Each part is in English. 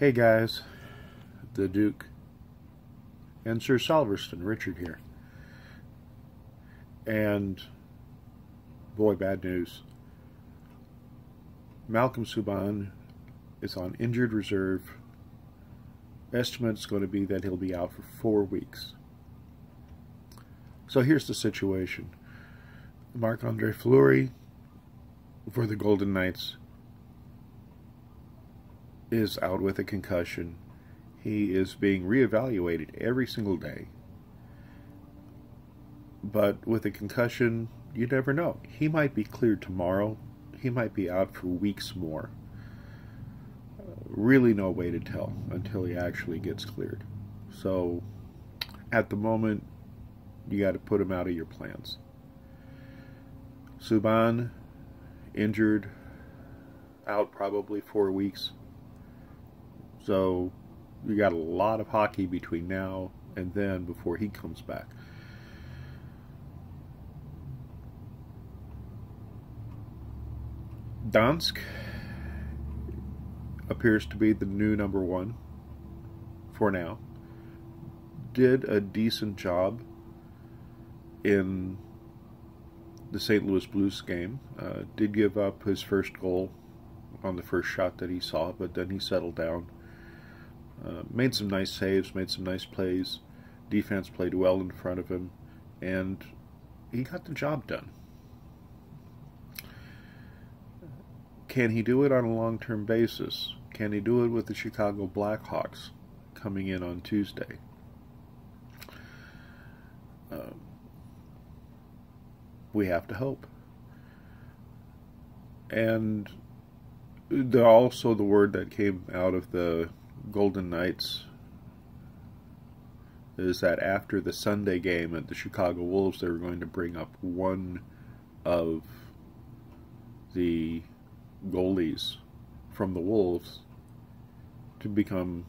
Hey guys, the Duke and Sir Salverston, Richard here. And boy, bad news. Malcolm Subban is on injured reserve. Estimate's going to be that he'll be out for 4 weeks. So here's the situation. Marc-Andre Fleury for the Golden Knights is out with a concussion. He is being reevaluated every single day. But with a concussion, you never know. He might be cleared tomorrow. He might be out for weeks more. Really no way to tell until he actually gets cleared. So, at the moment, you got to put him out of your plans. Subban, injured, out probably 4 weeks. So, you got a lot of hockey between now and then before he comes back. Dansk appears to be the new number one for now. Did a decent job in the St. Louis Blues game. Did give up his first goal on the first shot that he saw, but then he settled down. Made some nice saves, made some nice plays. Defense played well in front of him, and he got the job done. Can he do it on a long-term basis? Can he do it with the Chicago Blackhawks coming in on Tuesday? We have to hope. And also the word that came out of the Golden Knights is that after the Sunday game at the Chicago Wolves, they were going to bring up one of the goalies from the Wolves to become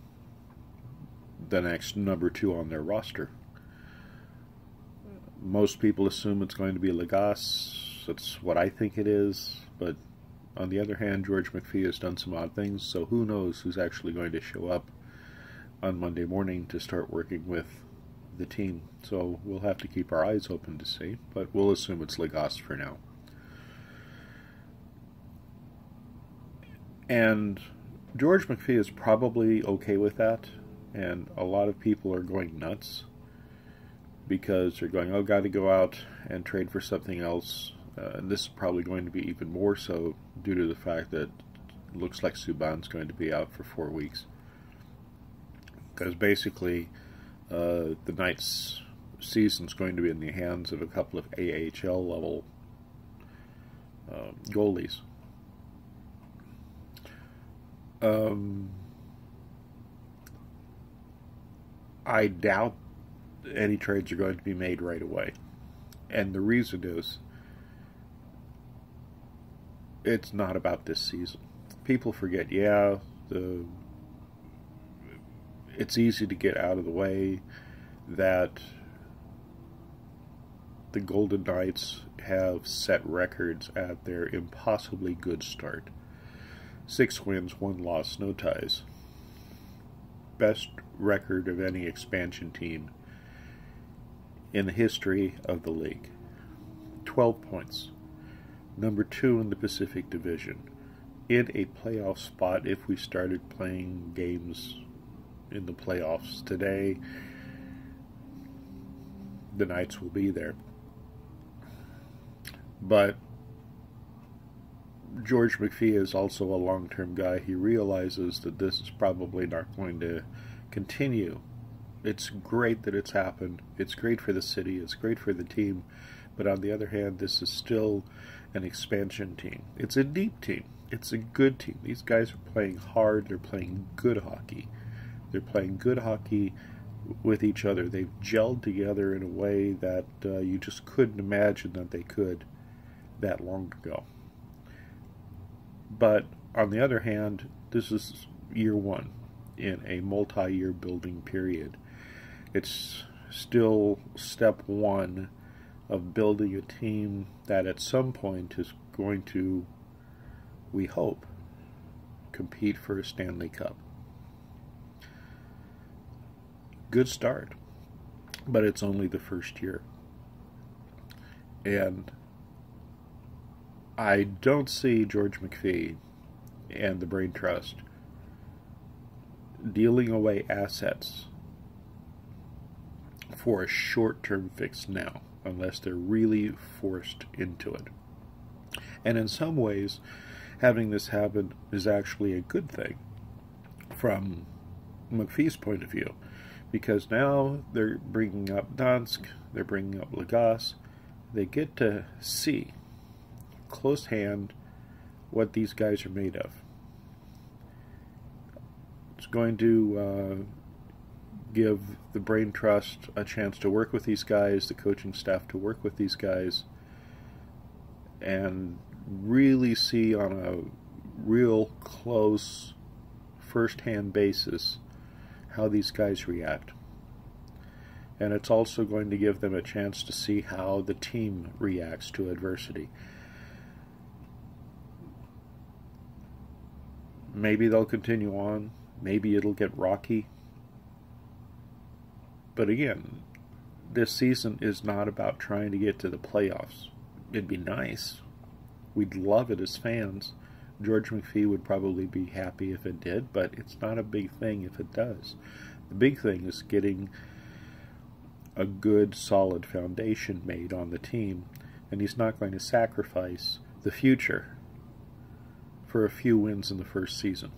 the next number 2 on their roster. Most people assume it's going to be Lagasse. That's what I think it is, but on the other hand, George McPhee has done some odd things, so who knows who's actually going to show up on Monday morning to start working with the team. So we'll have to keep our eyes open to see, but we'll assume it's Lagasse for now. And George McPhee is probably okay with that, and a lot of people are going nuts because they're going, oh, got to go out and trade for something else. And this is probably going to be even more so due to the fact that it looks like Subban's going to be out for 4 weeks. Because basically, the Knights' season's going to be in the hands of a couple of AHL level goalies. I doubt any trades are going to be made right away. And the reason is, it's not about this season. People forget, it's easy to get out of the way that the Golden Knights have set records at their impossibly good start. 6 wins, 1 loss, no ties. Best record of any expansion team in the history of the league. 12 points. Number 2 in the Pacific Division. In a playoff spot if we started playing games in the playoffs today. The Knights will be there. But George McPhee is also a long-term guy. He realizes that this is probably not going to continue. It's great that it's happened. It's great for the city. It's great for the team. But on the other hand, this is still an expansion team. It's a deep team. It's a good team. These guys are playing hard. They're playing good hockey. They're playing good hockey with each other. They've gelled together in a way that you just couldn't imagine that they could that long ago. But on the other hand, this is year 1 in a multi-year building period. It's still step 1 of building a team that at some point is going to, we hope, compete for a Stanley Cup. Good start, but it's only the first year. And I don't see George McPhee and the Brain Trust dealing away assets for a short-term fix now, unless they're really forced into it. And in some ways, having this happen is actually a good thing from McPhee's point of view, because now they're bringing up Dansk, they're bringing up Lagasse. They get to see close hand what these guys are made of. It's going to give the Brain Trust a chance to work with these guys, the coaching staff to work with these guys, and really see on a real close first-hand basis how these guys react. And it's also going to give them a chance to see how the team reacts to adversity. Maybe they'll continue on. Maybe it'll get rocky. But again, this season is not about trying to get to the playoffs. It'd be nice. We'd love it as fans. George McPhee would probably be happy if it did, but it's not a big thing if it does. The big thing is getting a good, solid foundation made on the team, and he's not going to sacrifice the future for a few wins in the first season.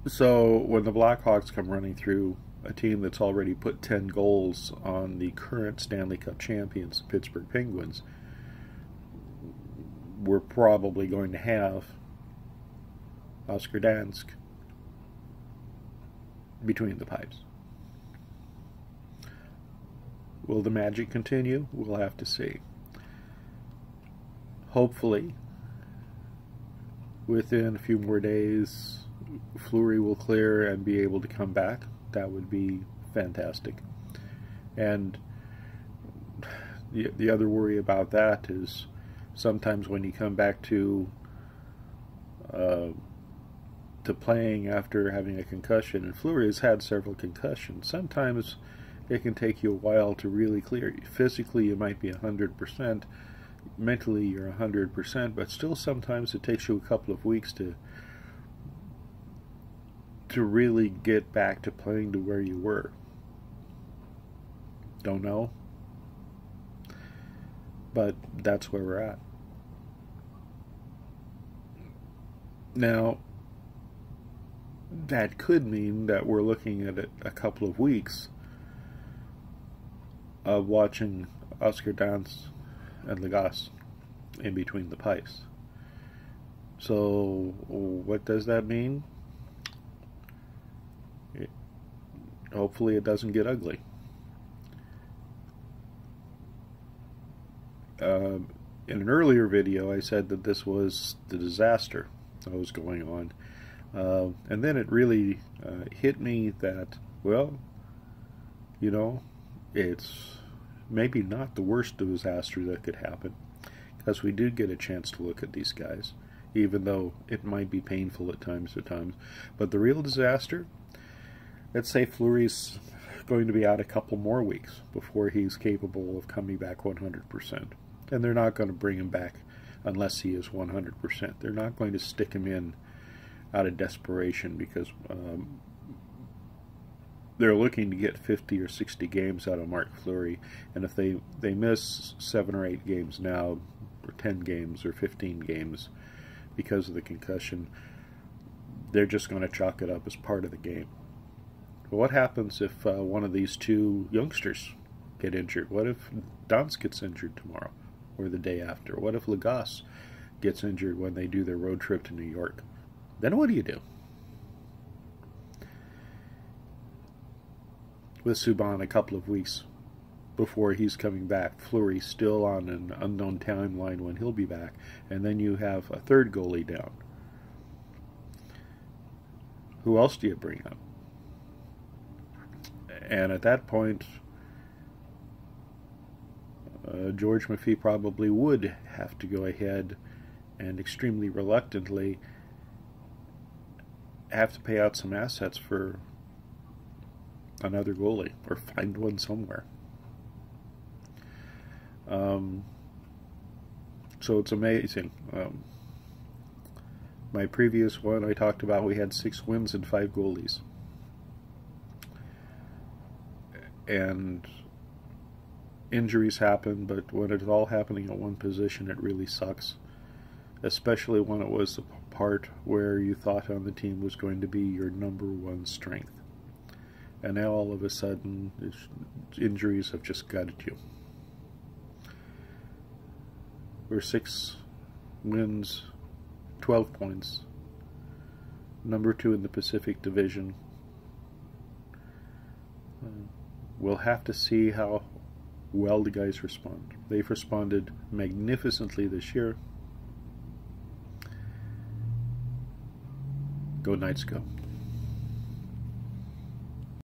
So when the Blackhawks come running through a team that's already put 10 goals on the current Stanley Cup champions, Pittsburgh Penguins, we're probably going to have Oscar Dansk between the pipes. Will the magic continue? We'll have to see. Hopefully, within a few more days, Fleury will clear and be able to come back. That would be fantastic. And the other worry about that is sometimes when you come back to playing after having a concussion, and Fleury has had several concussions, sometimes it can take you a while to really clear. Physically you might be 100%, mentally you're 100%, but still sometimes it takes you a couple of weeks to really get back to playing to where you were. Don't know, but that's where we're at. Now, that could mean that we're looking at a couple of weeks of watching Oscar Dansk and Lagasse in between the pipes. So, what does that mean? Hopefully it doesn't get ugly. In an earlier video I said that this was the disaster that was going on. And then it really hit me that, well, you know, it's maybe not the worst disaster that could happen, because we did get a chance to look at these guys, even though it might be painful at times. But the real disaster, let's say Fleury's going to be out a couple more weeks before he's capable of coming back 100%. And they're not going to bring him back unless he is 100%. They're not going to stick him in out of desperation, because they're looking to get 50 or 60 games out of Mark Fleury, and if they miss 7 or 8 games now, or 10 games or 15 games because of the concussion, they're just going to chalk it up as part of the game. But what happens if one of these two youngsters get injured? What if Dansk gets injured tomorrow or the day after? What if Lagasse gets injured when they do their road trip to New York? Then what do you do? With Subban a couple of weeks before he's coming back, Fleury still on an unknown timeline when he'll be back, and then you have a third goalie down. Who else do you bring up? And at that point, George McPhee probably would have to go ahead and extremely reluctantly have to pay out some assets for another goalie or find one somewhere. So it's amazing. My previous one I talked about, we had 6 wins and 5 goalies. And injuries happen, but when it's all happening at one position, it really sucks. Especially when it was the part where you thought on the team was going to be your number one strength. And now all of a sudden, injuries have just gutted you. We're 6 wins, 12 points. Number 2 in the Pacific Division. We'll have to see how well the guys respond. They've responded magnificently this year. Go Knights, go.